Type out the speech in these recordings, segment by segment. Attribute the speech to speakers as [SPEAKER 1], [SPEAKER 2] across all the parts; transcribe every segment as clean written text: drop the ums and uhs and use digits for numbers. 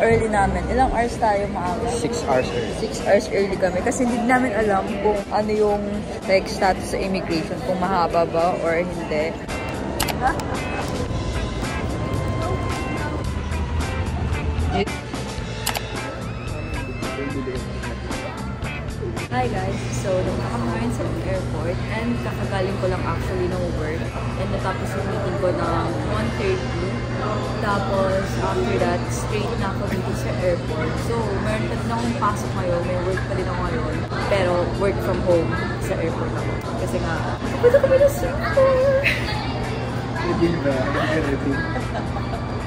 [SPEAKER 1] early namin. Ilang hours tayo maaga?
[SPEAKER 2] 6 hours early.
[SPEAKER 1] 6 hours early kami. Kasi hindi namin alam kung ano yung like, status sa immigration. Kung mahaba ba or hindi. Hi guys! So, nakakama ngayon sa airport and kakagaling ko lang actually ng work and natapos yung meeting ko ng 1:30. Tapos, after that, straight na ako dito sa airport. So, meron pa din akong pasok ngayon, may work pa din ako ngayon, pero work from home sa airport ako. Kasi nga, pwede kami na Singapore!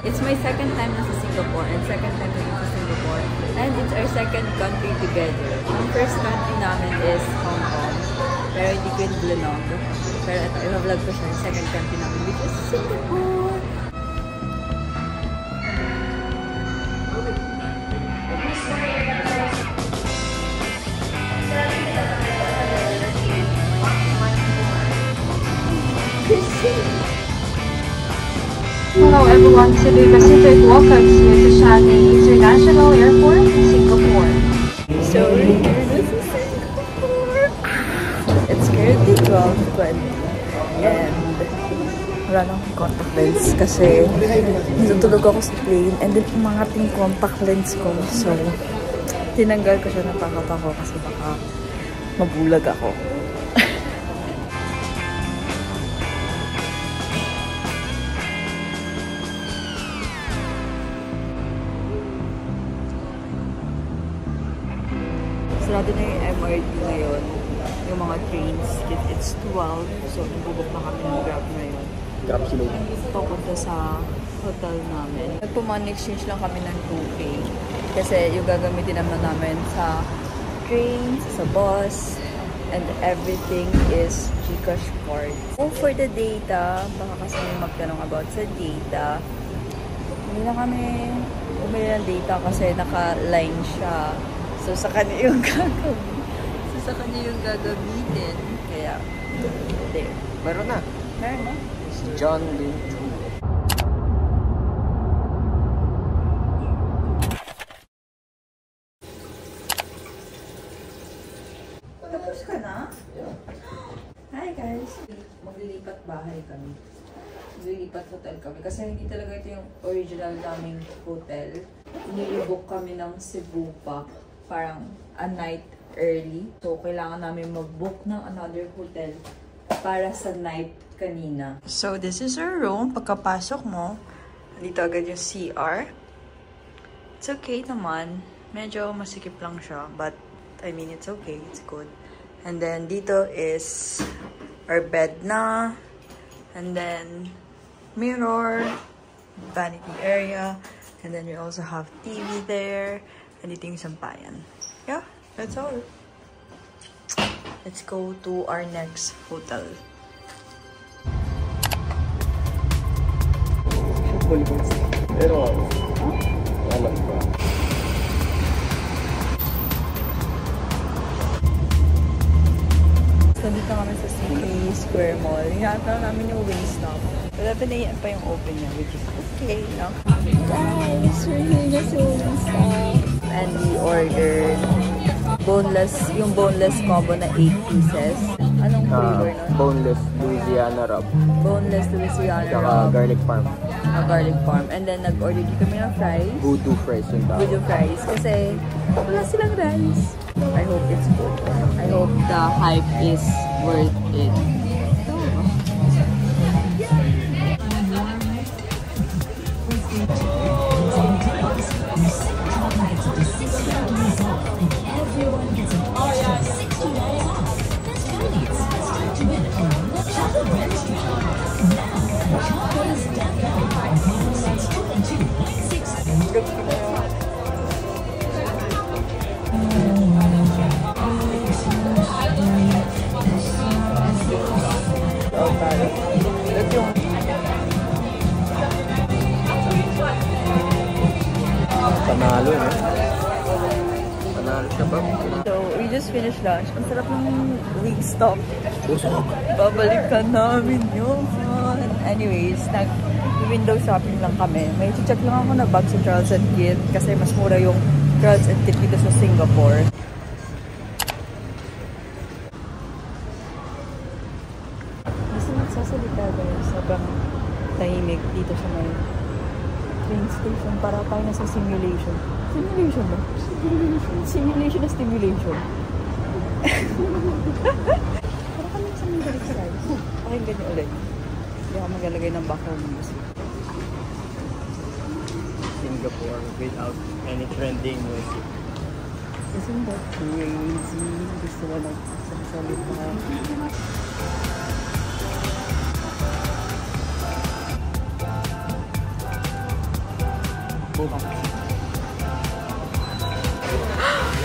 [SPEAKER 1] It's my second time na sa Singapore and second time na sa Singapore. And it's our second country together. Ang first country namin is Hong Kong. Pero hindi ko yung vlog. Pero ito, i-vlog ko siya. Yung second country namin, which is Singapore.
[SPEAKER 3] Hello everyone, Cebu Pacific welcomes you to Changi International Airport, Singapore.
[SPEAKER 1] So we're here na sa Singapore. It's currently 12:20 and wala nang contact lens kasi natutulog ako sa plane and then umangat yung contact lens ko. So tinanggal ko siya, napakot ako kasi baka mabulag ako. Sarado na yung MRT ngayon, yung mga trains. It's 12, so nabubok na kami ng Grab ngayon.
[SPEAKER 2] Grab sila.
[SPEAKER 1] Papunta sa hotel namin. Nagpo-money exchange lang kami ng 2K. Kasi yung gagamitin naman namin sa trains, sa bus, and everything is GCash card. So for the data, baka kasi may magtanong about sa data. Hindi na kami bumili ng data kasi naka-line siya. So, sa kanya yung gagamitin. Kaya, there.
[SPEAKER 2] Meron na.
[SPEAKER 1] Meron na.
[SPEAKER 2] Si John Lin Chu.
[SPEAKER 1] Tapos ka na? Hi guys! Maglilipat bahay kami. Maglilipat hotel kami. Kasi hindi talaga ito yung original naming hotel. Nilibook kami ng Cebu pa. Parang a night early. So, kailangan namin mag-book ng another hotel para sa night kanina. So, this is our room. Pagkapasok mo, dito agad yung CR. It's okay naman. Medyo masikip lang siya. But, I mean, it's okay. It's good. And then, dito is our bed na. And then, mirror, vanity area. And then, we also have TV there. Dito yung sampayan. Yeah, that's all. Let's go to our next hotel.
[SPEAKER 2] Pero, alam ko.
[SPEAKER 1] So, dito kami sa CK Square Mall. Hinahanap namin yung Wingstop. 11 AM pa yung open niya, which is okay, no? Guys, we're here na sa Wingstop. And we ordered yung boneless combo na 8 pieces. Anong flavor nun?
[SPEAKER 2] Boneless Louisiana Rub.
[SPEAKER 1] Boneless Louisiana
[SPEAKER 2] Saka
[SPEAKER 1] Rub.
[SPEAKER 2] garlic parm.
[SPEAKER 1] Garlic parm. And then nag-order din kami ng fries.
[SPEAKER 2] Voodoo fries yung tawag.
[SPEAKER 1] Voodoo fries. Kasi wala silang rice. I hope it's good. I hope the hype is worth it.
[SPEAKER 2] Panalo, eh. Panalo siya ba?
[SPEAKER 1] So, we just finished lunch. Ang sarap ng Wingstop.
[SPEAKER 2] Busog.
[SPEAKER 1] Babalikan namin yun. Anyways, Window shopping lang kami. May check lang ako na bag sa Charles & Kit kasi mas mura yung Charles & Kit dito sa Singapore. Gusto magsasalita guys. Sobrang tahimik dito sa may train station. Para tayo na sa simulation. Simulation ba? Simulation na stimulation. Para kami sa mga balik sa guys. Pakinggan niyo ulit. Hindi ako maglalagay ng background music.
[SPEAKER 2] Singapore without any trending music.
[SPEAKER 1] Isn't that crazy? Gusto ko nagsasalita.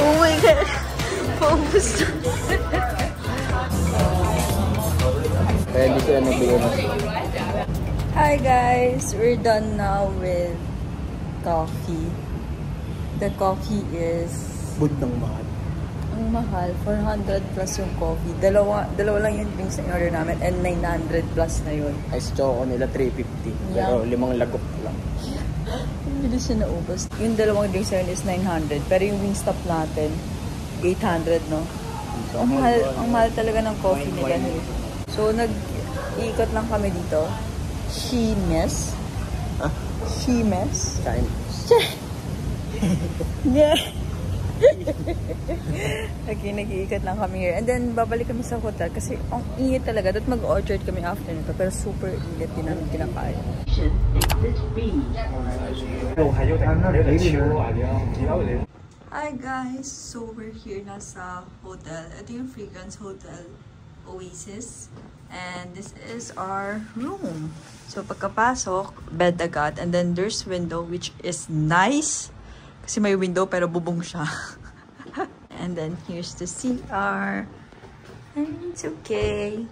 [SPEAKER 1] Oh my God! Focus!
[SPEAKER 2] Kaya hindi sila nagbigay ng
[SPEAKER 1] Hi guys! We're done now with coffee. The coffee is
[SPEAKER 2] bud ng mahal.
[SPEAKER 1] ang mahal. 400 plus yung coffee. Dalawa lang yung drinks na in-order namin and 900 plus na yun.
[SPEAKER 2] Ice choco nila 350. Pero 5 lagok lang.
[SPEAKER 1] Ang bilis siya naubos. Yung dalawang drinks na yun is 900. Pero yung Wingstop natin, 800, no? So, ang mahal talaga ng coffee nila. So, nag-iikot lang kami dito. She-mess.
[SPEAKER 2] Huh?
[SPEAKER 1] She-mess.
[SPEAKER 2] Chinese.
[SPEAKER 1] Yeah. Okay, nag-iikot lang kami here. And then, babalik kami sa hotel kasi ang init talaga. Dapat mag-orchard kami after nito. Pero super init din namin kinakain. Hi guys! So, we're here na sa hotel. Ito yung Fragrance Hotel Oasis. And this is our room. So, pagkapasok, bed agad. And then, there's window which is nice. Kasi may window pero bubong siya. And then, here's the CR. And it's okay.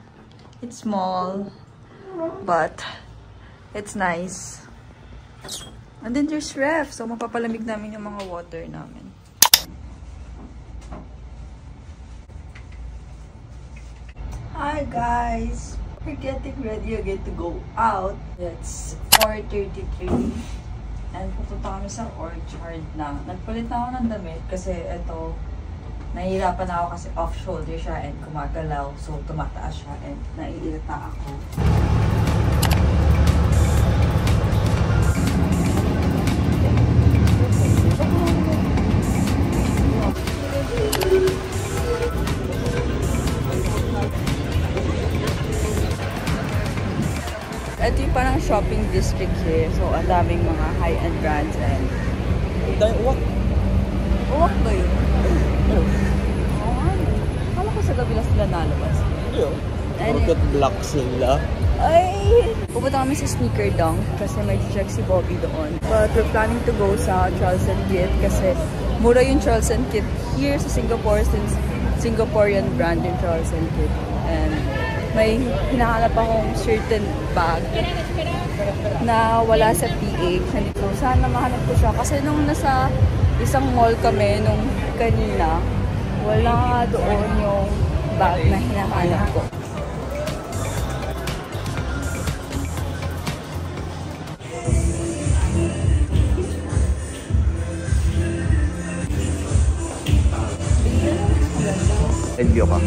[SPEAKER 1] It's small. But, it's nice. And then, there's ref. So, mapapalamig namin yung mga water namin. Hi guys! We're getting ready again to go out. It's 4:33. And pupunta kami sa orchard na. Nagpalit na ako ng damit kasi ito, nahihirapan ako kasi off-shoulder siya and kumagalaw. So, tumataas siya and naiirita ako. Ito yung parang shopping district here. So, ang daming mga high-end brands and...
[SPEAKER 2] Uwak.
[SPEAKER 1] Uwak ba yun? Oo. Kala ko sa gabi lang sila nalabas.
[SPEAKER 2] Bakit black sila?
[SPEAKER 1] Ay! Pupunta kami sa Sneaker Dunk kasi may check si Bobby doon. But we're planning to go sa Charles & Kit kasi mura yung Charles & Kit here sa Singapore since Singaporean brand yung Charles & Kit. And may hinahanap akong certain bag na wala sa PH. So, sana mahanap ko siya. Kasi nung nasa isang mall kami nung kanina, wala doon yung bag na hinahanap ko.
[SPEAKER 2] Edyo ka.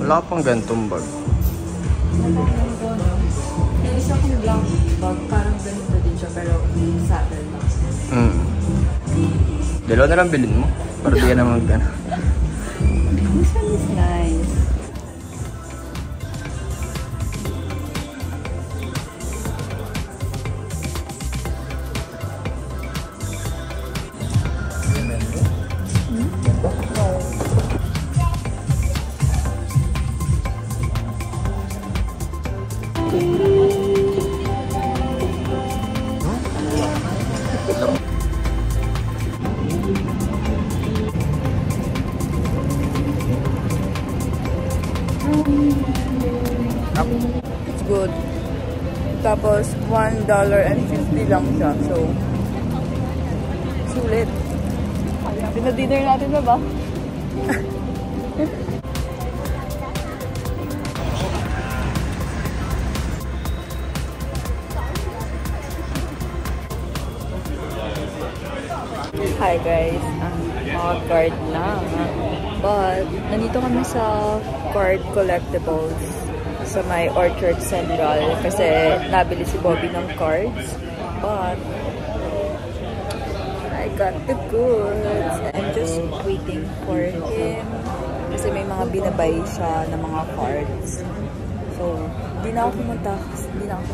[SPEAKER 2] Wala pang gantong bag.
[SPEAKER 1] Yung isa kong black bag, parang ganito din siya, pero saddle lang.
[SPEAKER 2] Dalawa na lang bilhin mo. Para di ka na mag-ano.
[SPEAKER 1] This one is nice. It's good. Tapos, $1.50 lang siya. So, sulit. Pinadinner natin na ba? Hi guys, mga card na. But, nandito kami sa card collectibles sa may Orchard Central kasi nabili si Bobby ng cards. But, I got the goods. I'm just waiting for him kasi may mga binabay siya ng mga cards. So, hindi na ako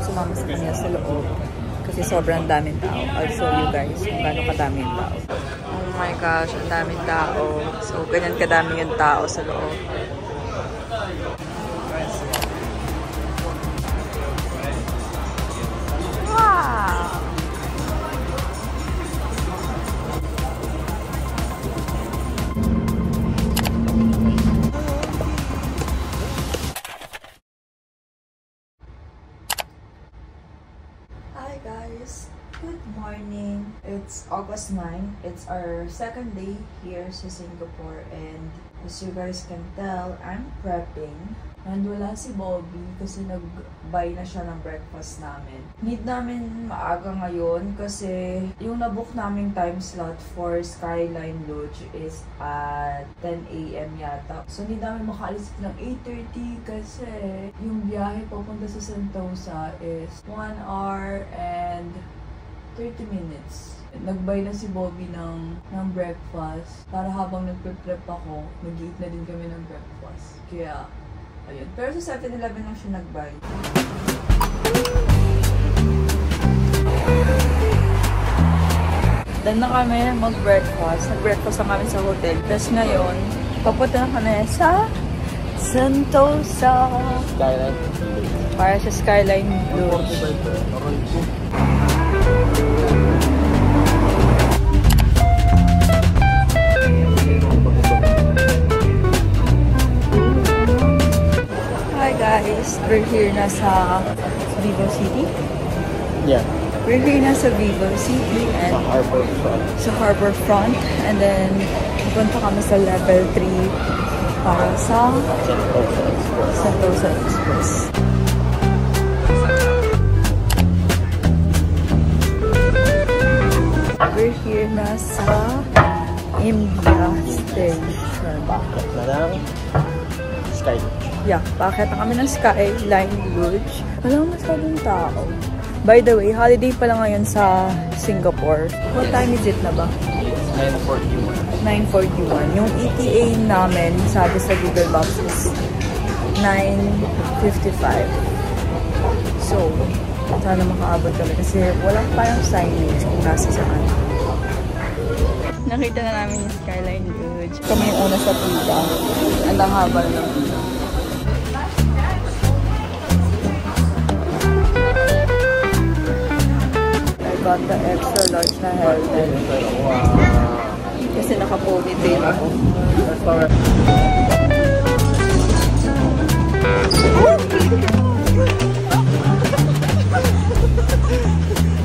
[SPEAKER 1] sumama sa kanya sa loob. Kasi sobrang daming tao. I'll show you guys kung gano'ng kadaming tao. Oh my gosh, ang daming tao. So, ganyan kadaming yung tao sa loob. Wow! Hi guys, good morning. It's August 9. It's our second day here sa Singapore and as you guys can tell, I'm prepping. And wala si Bobby kasi nag-buy na siya ng breakfast namin. Need namin maaga ngayon kasi yung nabook naming time slot for Skyline Lodge is at 10 AM yata. So need namin makaalis ng 8:30 kasi yung biyahe papunta sa Sentosa is 1 hour and 30 minutes. Nag-buy na si Bobby ng breakfast para habang nagpe-prep ako, mag-eat na din kami ng breakfast. Kaya ayun. Pero sa 7-Eleven lang siya nag-buy. Done na kami mag-breakfast. Nag-breakfast na kami sa hotel. Tapos ngayon, papunta na kami sa Sentosa.
[SPEAKER 2] Skyline.
[SPEAKER 1] Para sa Skyline Lodge. Hi guys, we're here na sa Vivo City.
[SPEAKER 2] Yeah.
[SPEAKER 1] We're here na sa Vivo City and sa Harbor Front. And then, pupunta kami sa level 3 para sa Sentosa Express. We're here na sa Imbia Station.
[SPEAKER 2] Bakit na lang? Skyline.
[SPEAKER 1] Yeah, bakit na kami ng Skyline Lodge. Walang masyadong tao. By the way, holiday pala ngayon sa Singapore. What time is it na ba?
[SPEAKER 2] 9:41.
[SPEAKER 1] 9:41. Yung ETA namin, sabi sa Google Maps is 9:55. So, sana makaabot kami kasi walang parang signage kung nasa saan. Nakita na namin yung Skyline Lodge. Kami yung una sa pila. Ang haba na. I got the extra large na helmet.
[SPEAKER 2] Wow.
[SPEAKER 1] Kasi naka-ponytail ako.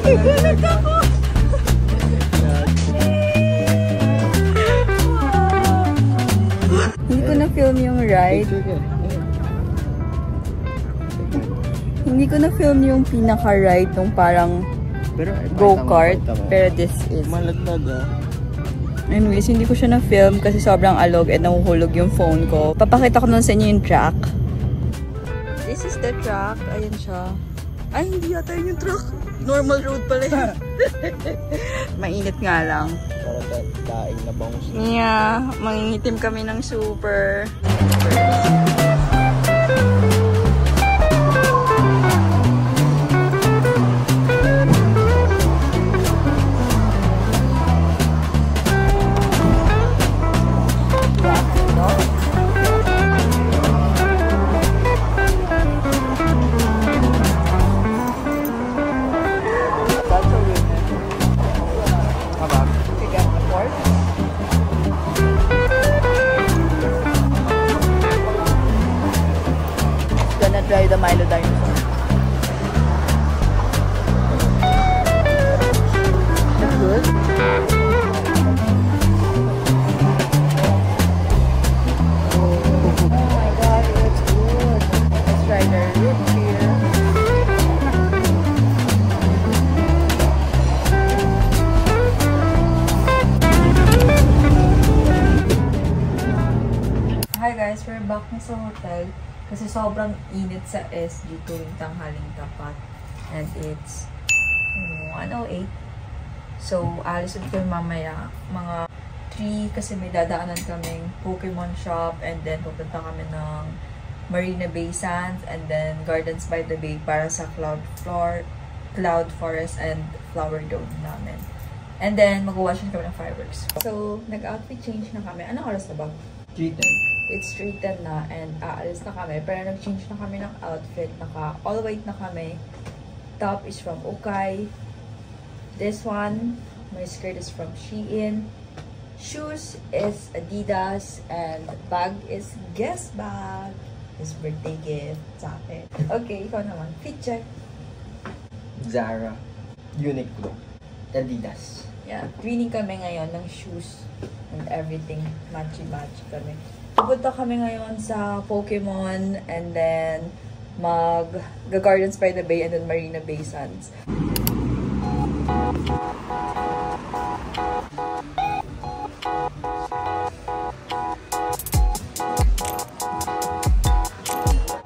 [SPEAKER 1] Nagulat ako! Hindi ko na-film yung ride. Hindi ko na-film yung pinaka-ride nung parang go-kart. Pero this is...
[SPEAKER 2] Malaglag ah.
[SPEAKER 1] Anyways, hindi ko siya na-film kasi sobrang alog at nahuhulog yung phone ko. Papakita ko nun sa inyo yung track. This is the track. Ayan siya. Ay, hindi yata yun yung track. Normal road pala yun. Mainit nga lang.
[SPEAKER 2] Para daing na bangus.
[SPEAKER 1] Yeah, mangingitim kami ng super. back na sa hotel kasi sobrang init sa SG tuwing tanghaling tapat. And it's 1:08. So, alis ulit kami mamaya. Mga 3 kasi may dadaanan kaming Pokemon shop and then pupunta kami ng Marina Bay Sands and then Gardens by the Bay para sa Cloud Forest and Flower Dome namin. And then, mag-watch kami ng fireworks. So, nag-outfit change na kami. Anong oras na ba?
[SPEAKER 2] 3:10.
[SPEAKER 1] It's 3:10 na and aalis na kami. Pero nag-change na kami ng outfit. All white na kami. Top is from Okay. This one, my skirt is from Shein. Shoes is Adidas. And bag is Guess bag. His birthday gift sa akin. Okay, ikaw naman. Fit check.
[SPEAKER 2] Zara. Uniqlo. Adidas.
[SPEAKER 1] Yeah, twinning kami ngayon ng shoes and everything. Matchy-matchy kami. Pupunta kami ngayon sa Pokemon and then Gardens by the Bay and then Marina Bay Sands.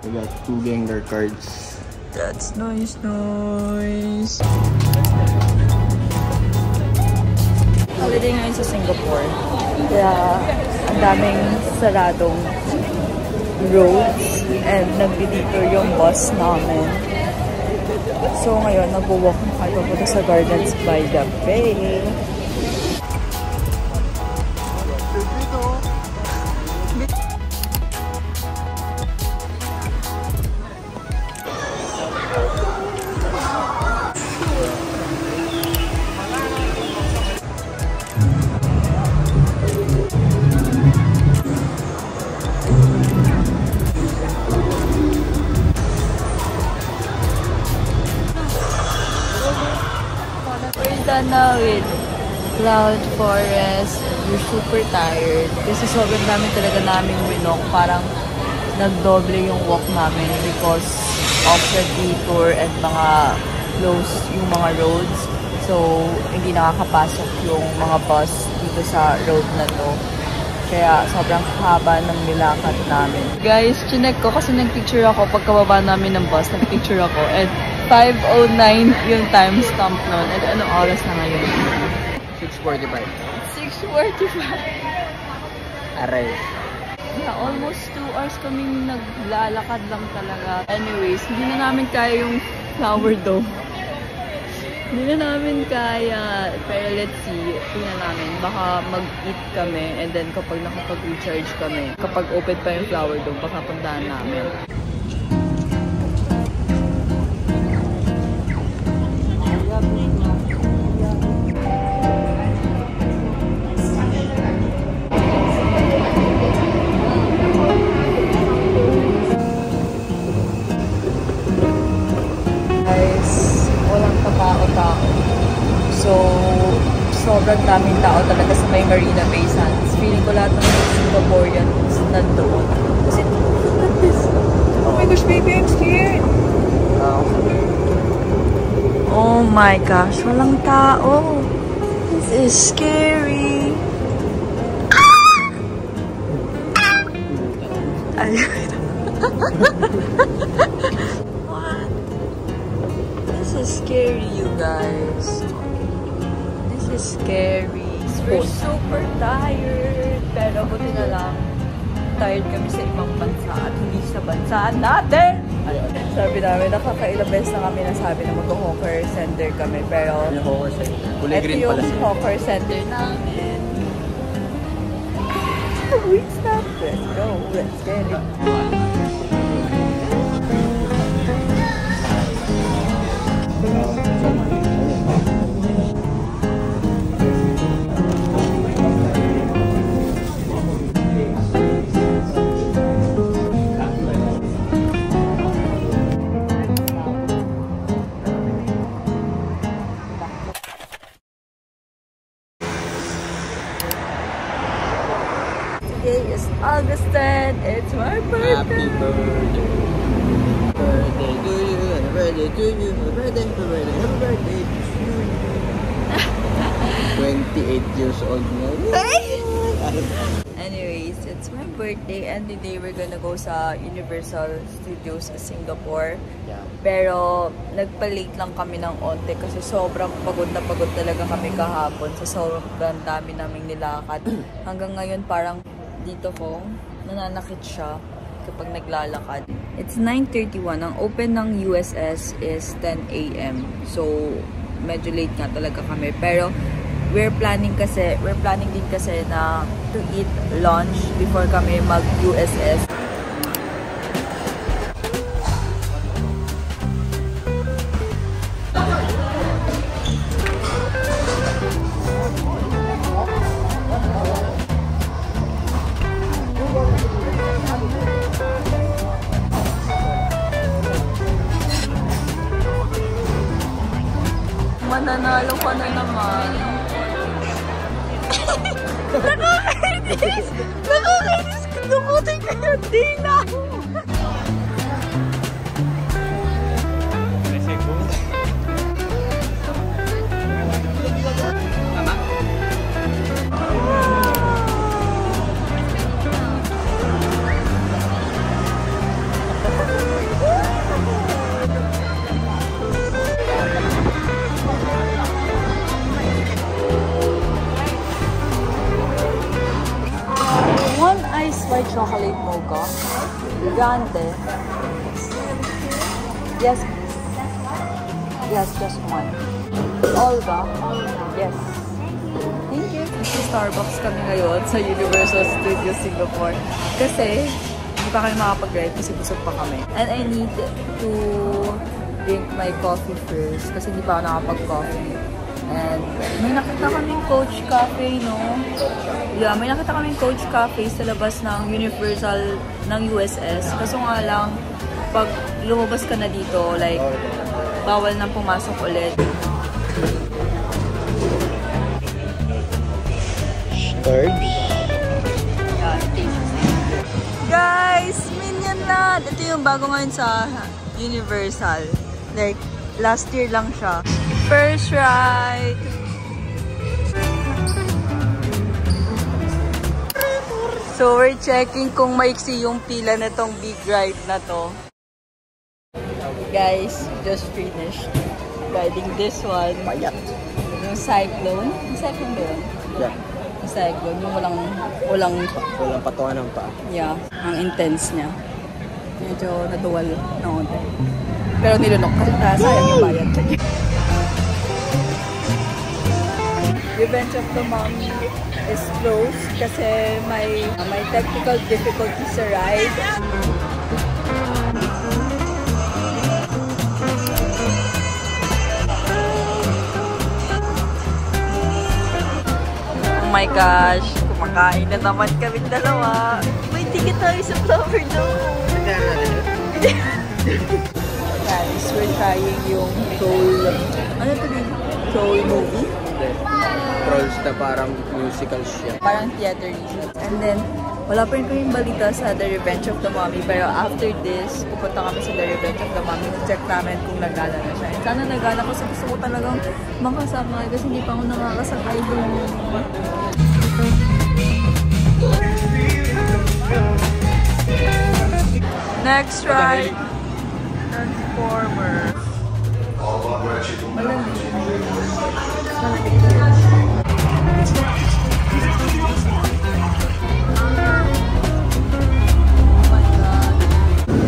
[SPEAKER 2] We got 2 Gengar cards.
[SPEAKER 1] That's nice. Holiday ngayon sa Singapore. Kaya ang daming saradong roads and nagdi-detour yung bus namin. So ngayon, nag-walk na kayo papunta sa Gardens by the Bay. Na with Cloud Forest, we're super tired kasi sobrang dami talaga naming winok, parang nagdoble yung walk namin because of the detour and mga close yung mga roads, so hindi nakakapasok yung mga bus dito sa road na to, kaya sobrang haba ng nilakad namin. Guys, chinek ko kasi nagpicture ako pagkababa namin ng bus, nagpicture ako and 5:09 yung timestamp nun. At anong oras na ngayon?
[SPEAKER 2] 6:45.
[SPEAKER 1] 6:45.
[SPEAKER 2] Aray.
[SPEAKER 1] Yeah, almost 2 hours kaming naglalakad lang talaga. Anyways, hindi na namin kaya yung Flower Dome. Hindi na namin kaya. Pero let's see. Tingnan namin. Baka mag-eat kami and then kapag nakapag-recharge kami, kapag open pa yung Flower Dome, baka puntahan namin. So, sobrang daming tao talaga sa may Marina Bay Sands. Feeling ko lahat ng Singaporeans nandoon. Kasi, look at this. Oh my gosh, baby, I'm scared. Oh my gosh, walang tao. This is scary. What? This is scary, you guys. This is scary. We're super tired. Pero buti na lang, tired kami sa ibang bansa at hindi sa bansa natin. Sabi namin, nakakailang beses na kami nasabi na mag-hawker center kami. Pero, ito yung hawker center namin. We stop. Let's go. Let's get it. Today is August 10. It's my birthday.
[SPEAKER 2] Happy birthday. Birthday to you. Happy birthday to you. Happy birthday. Happy birthday. Happy birthday to you. 58 years old na.
[SPEAKER 1] Anyways, it's my birthday and today we're gonna go sa Universal Studios sa Singapore.
[SPEAKER 2] Yeah.
[SPEAKER 1] Pero nagpa-late lang kami ng onte kasi sobrang pagod na pagod talaga kami kahapon sa sobrang dami naming nilakad. Hanggang ngayon parang dito ko nananakit siya kapag naglalakad. It's 9:31. Ang open ng USS is 10 AM. So medyo late nga talaga kami. Pero we're planning din kasi na to eat lunch before kami mag-USS. Mananalo ka na naman. Nakakainis! Nakakainis! Dukutin ka yung dila! White chocolate mocha. Grande. Yes. Yes, just one. Olga. Yes. Thank you. Sa Starbucks kami ngayon sa Universal Studios Singapore. Kasi hindi pa kami makapag-ride kasi busog pa kami. And I need to drink my coffee first kasi hindi pa ako nakapag-coffee. And may nakita kaming Coach Cafe, no? Yeah, may nakita kaming Coach Cafe sa labas ng Universal ng USS. Kaso nga lang, pag lumabas ka na dito, like, bawal nang pumasok ulit.
[SPEAKER 2] Starbs.
[SPEAKER 1] Yeah, guys, Minion na! Ito yung bago ngayon sa Universal. Like, last year lang siya. First ride! So, we're checking kung maiksi yung pila na tong big ride na to. Guys, just finished riding this one.
[SPEAKER 2] Payat.
[SPEAKER 1] Yung Cyclone. Yung Cyclone ba yun?
[SPEAKER 2] Yeah.
[SPEAKER 1] Yung Cyclone. Yung walang
[SPEAKER 2] Patungan ng paa.
[SPEAKER 1] yeah, ang intense niya. Medyo naduwal na onte. Pero nilunok kasi sayang yung bayad. Revenge of the Mommy is closed kasi may technical difficulties sa ride. Oh my gosh, kumakain na naman kami dalawa. May ticket tayo sa Flower Dome. Guys, we're trying yung Soul. Ano ito din? Soul movie?
[SPEAKER 2] Trolls na parang musical siya.
[SPEAKER 1] Parang theater reasons. And then, wala pa rin kaming balita sa The Revenge of the Mommy. Pero after this, pupunta kami sa The Revenge of the Mommy. Check namin kung nagala na siya. And sana nagala kasi gusto ko talagang makasakay kasi hindi pa ako nakakasakay doon. Next ride, Transformer.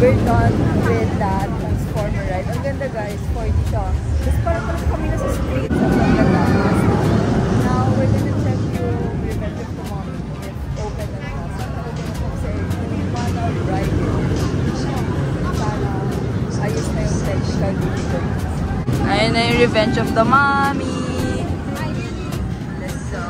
[SPEAKER 1] We're done with that Transformer ride. Ang ganda guys, 40 siya. Tapos parang kami na sa street. Ang ganda. Now, we're gonna check yung Revenge of the Mommy if open na siya. Sana open na siya kasi we wanna ride it. Sana ayos na yung technical difficulties. Ayun na yung Revenge of the Mommy. So,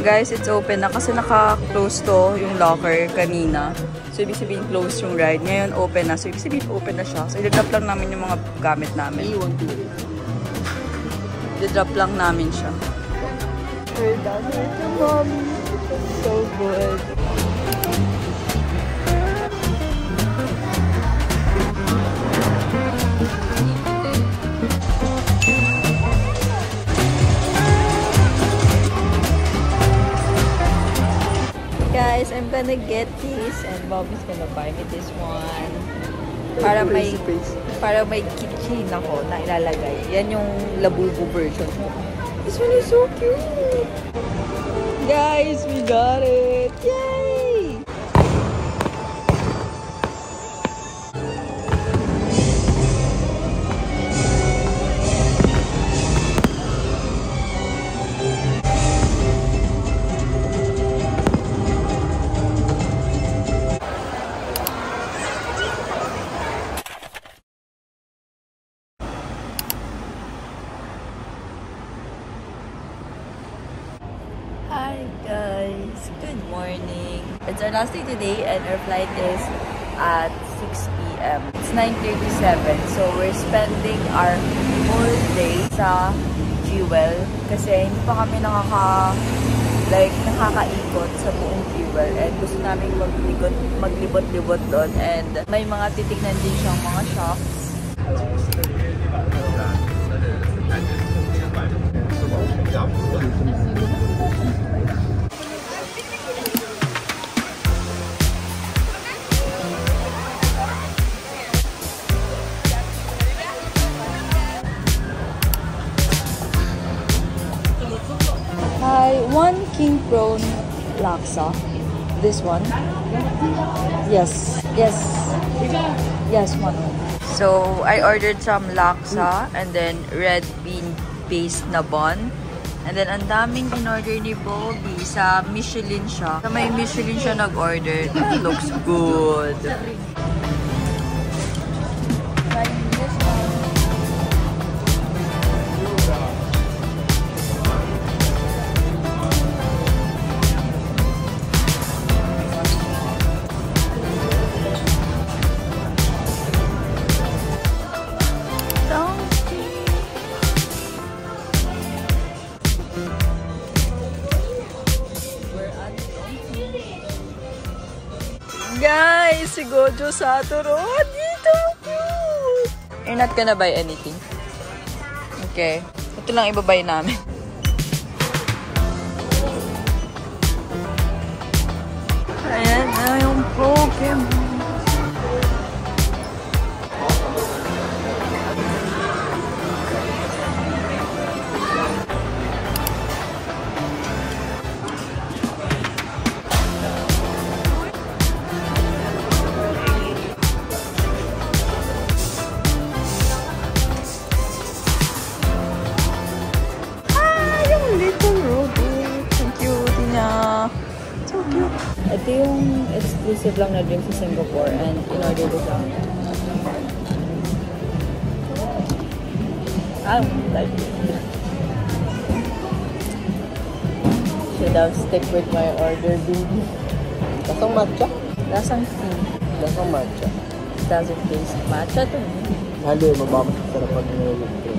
[SPEAKER 1] guys, it's open na kasi naka-close to yung locker kanina. So, ibig sabihin close yung ride. Ngayon, open na. So, ibig sabihin open na siya. So, i-drop lang namin yung mga gamit namin. I-drop lang namin siya. We're done with the Mommy. So good. guys, I'm gonna get this and Mommy's gonna buy me this one. Para may kitchen ako na ilalagay. Yan yung labubu version. This one is so cute! Guys, we got it! Yay! Hi guys, good morning. It's our last day today and our flight is at 6 p.m. It's 9:37, so we're spending our whole day sa Jewel kasi hindi pa kami nakakaikot sa buong Jewel and gusto namin maglibot-libot doon and may mga titignan din siyang mga shops. Hi, one king prawn laksa. This one? Yes, one. So, I ordered some laksa and then red bean paste na bun. And then, ang daming in-order ni Bobby sa Michelin siya. Sa may Michelin siya nag-order. It looks good. Guys, si Gojo Satoru. Oh, dito! Cute! You're not gonna buy anything? Okay. Ito lang ibabay namin. Ayan na yung Pokemon. Ito yung exclusive lang na drink sa Singapore and in-order ko siya. I don't like it. Should have stick with my order, baby.
[SPEAKER 2] Lasang matcha?
[SPEAKER 1] Lasang tea.
[SPEAKER 2] Lasang matcha.
[SPEAKER 1] Doesn't taste matcha to me.
[SPEAKER 2] Halo, mababa sa sarap pag nilagay.